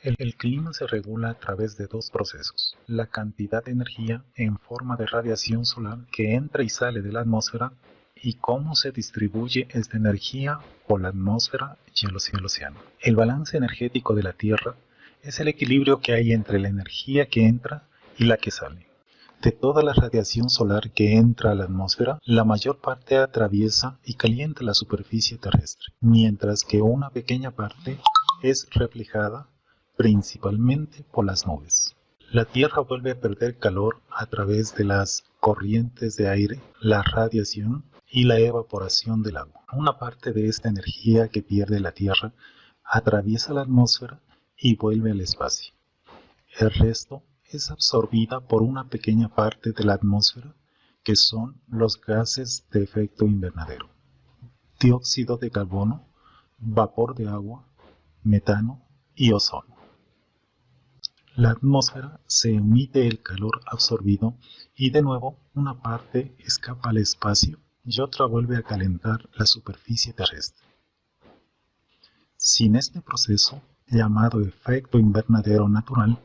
El clima se regula a través de dos procesos: la cantidad de energía en forma de radiación solar que entra y sale de la atmósfera y cómo se distribuye esta energía por la atmósfera y el océano. El balance energético de la Tierra es el equilibrio que hay entre la energía que entra y la que sale. De toda la radiación solar que entra a la atmósfera, la mayor parte atraviesa y calienta la superficie terrestre, mientras que una pequeña parte es reflejada principalmente por las nubes. La Tierra vuelve a perder calor a través de las corrientes de aire, la radiación y la evaporación del agua. Una parte de esta energía que pierde la Tierra atraviesa la atmósfera y vuelve al espacio. El resto es absorbida por una pequeña parte de la atmósfera, que son los gases de efecto invernadero: dióxido de carbono, vapor de agua, metano y ozono. La atmósfera se emite el calor absorbido y de nuevo una parte escapa al espacio y otra vuelve a calentar la superficie terrestre. Sin este proceso, llamado efecto invernadero natural,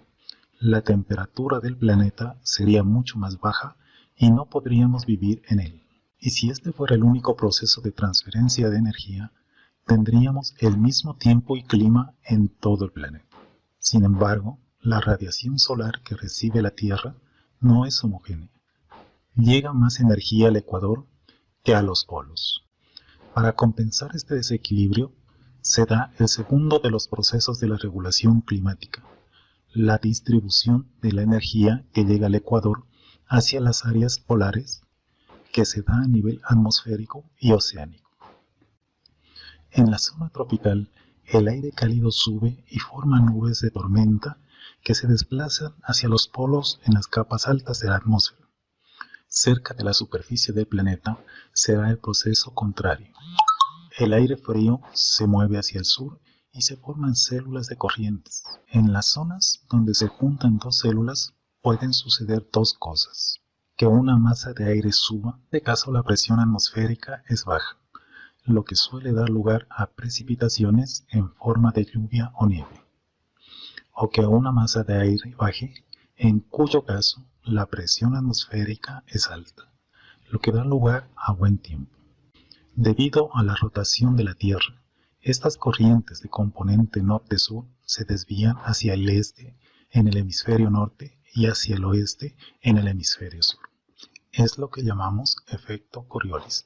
la temperatura del planeta sería mucho más baja y no podríamos vivir en él. Y si este fuera el único proceso de transferencia de energía, tendríamos el mismo tiempo y clima en todo el planeta. Sin embargo, la radiación solar que recibe la Tierra no es homogénea. Llega más energía al ecuador que a los polos. Para compensar este desequilibrio, se da el segundo de los procesos de la regulación climática: la distribución de la energía que llega al ecuador hacia las áreas polares, que se da a nivel atmosférico y oceánico. En la zona tropical, el aire cálido sube y forma nubes de tormenta que se desplazan hacia los polos en las capas altas de la atmósfera. Cerca de la superficie del planeta se da el proceso contrario. El aire frío se mueve hacia el sur y se forman células de corrientes. En las zonas donde se juntan dos células pueden suceder dos cosas: que una masa de aire suba, de caso la presión atmosférica es baja, lo que suele dar lugar a precipitaciones en forma de lluvia o nieve, o que una masa de aire baje, en cuyo caso la presión atmosférica es alta, lo que da lugar a buen tiempo. Debido a la rotación de la Tierra, estas corrientes de componente norte-sur se desvían hacia el este en el hemisferio norte y hacia el oeste en el hemisferio sur. Es lo que llamamos efecto Coriolis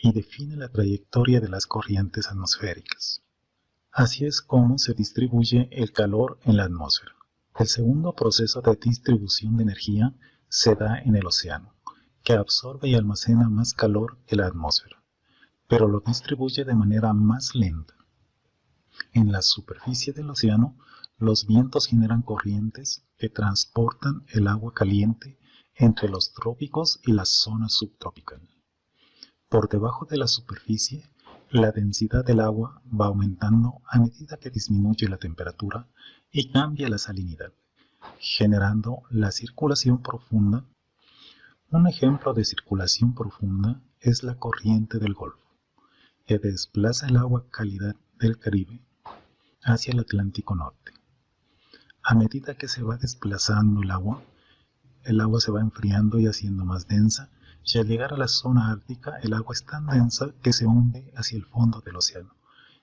y define la trayectoria de las corrientes atmosféricas. Así es como se distribuye el calor en la atmósfera. El segundo proceso de distribución de energía se da en el océano, que absorbe y almacena más calor que la atmósfera, pero lo distribuye de manera más lenta. En la superficie del océano, los vientos generan corrientes que transportan el agua caliente entre los trópicos y la zona subtropical. Por debajo de la superficie, la densidad del agua va aumentando a medida que disminuye la temperatura y cambia la salinidad, generando la circulación profunda. Un ejemplo de circulación profunda es la corriente del Golfo, que desplaza el agua cálida del Caribe hacia el Atlántico Norte. A medida que se va desplazando el agua se va enfriando y haciendo más densa, y al llegar a la zona ártica, el agua es tan densa que se hunde hacia el fondo del océano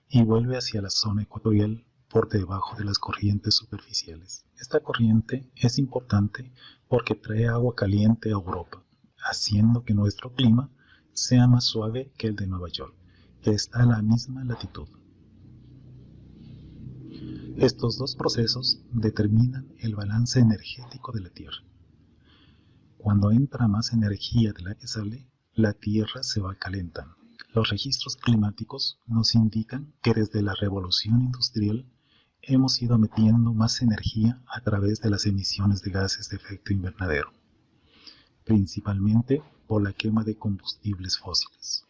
y vuelve hacia la zona ecuatorial por debajo de las corrientes superficiales. Esta corriente es importante porque trae agua caliente a Europa, haciendo que nuestro clima sea más suave que el de Nueva York, que está a la misma latitud. Estos dos procesos determinan el balance energético de la Tierra. Cuando entra más energía de la que sale, la Tierra se va calentando. Los registros climáticos nos indican que desde la revolución industrial hemos ido metiendo más energía a través de las emisiones de gases de efecto invernadero, principalmente por la quema de combustibles fósiles.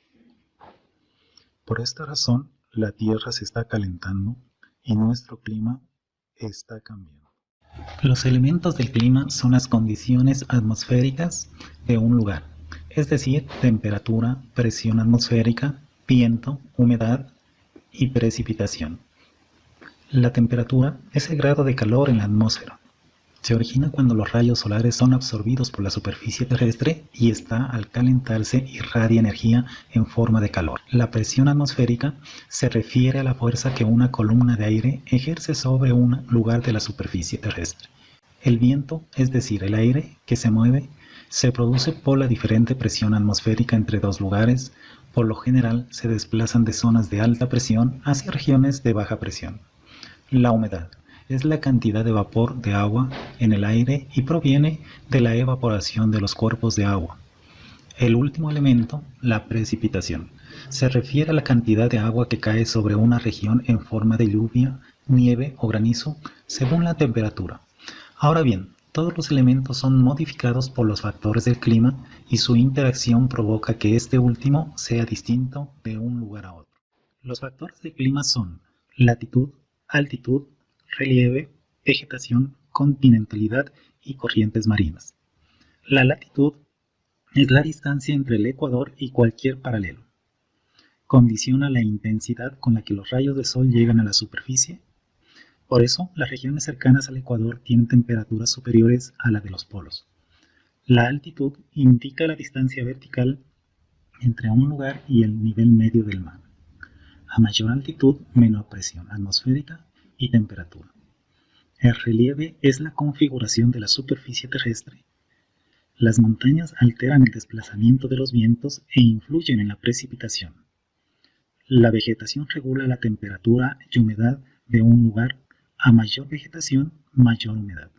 Por esta razón, la Tierra se está calentando y nuestro clima está cambiando. Los elementos del clima son las condiciones atmosféricas de un lugar. es decir, temperatura, presión atmosférica, viento, humedad y precipitación. La temperatura es el grado de calor en la atmósfera. Se origina cuando los rayos solares son absorbidos por la superficie terrestre y esta, al calentarse, irradia energía en forma de calor. La presión atmosférica se refiere a la fuerza que una columna de aire ejerce sobre un lugar de la superficie terrestre. El viento, es decir, el aire que se mueve, se produce por la diferente presión atmosférica entre dos lugares. Por lo general, se desplazan de zonas de alta presión hacia regiones de baja presión. La humedad es la cantidad de vapor de agua en el aire y proviene de la evaporación de los cuerpos de agua. El último elemento, la precipitación, se refiere a la cantidad de agua que cae sobre una región en forma de lluvia, nieve o granizo, según la temperatura. Ahora bien, todos los elementos son modificados por los factores del clima y su interacción provoca que este último sea distinto de un lugar a otro. Los factores del clima son latitud, altitud, relieve, vegetación, continentalidad y corrientes marinas. La latitud es la distancia entre el ecuador y cualquier paralelo. Condiciona la intensidad con la que los rayos de sol llegan a la superficie. Por eso, las regiones cercanas al ecuador tienen temperaturas superiores a la de los polos. La altitud indica la distancia vertical entre un lugar y el nivel medio del mar. A mayor altitud, menor presión atmosférica y temperatura. El relieve es la configuración de la superficie terrestre. Las montañas alteran el desplazamiento de los vientos e influyen en la precipitación. La vegetación regula la temperatura y humedad de un lugar. A mayor vegetación, mayor humedad.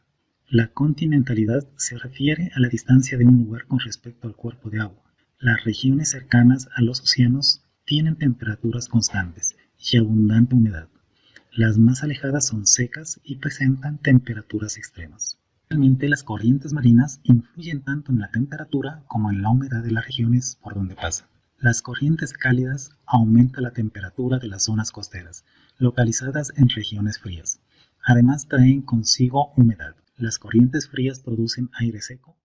La continentalidad se refiere a la distancia de un lugar con respecto al cuerpo de agua. Las regiones cercanas a los océanos tienen temperaturas constantes y abundante humedad. Las más alejadas son secas y presentan temperaturas extremas. Realmente las corrientes marinas influyen tanto en la temperatura como en la humedad de las regiones por donde pasan. Las corrientes cálidas aumentan la temperatura de las zonas costeras, localizadas en regiones frías. Además traen consigo humedad. Las corrientes frías producen aire seco.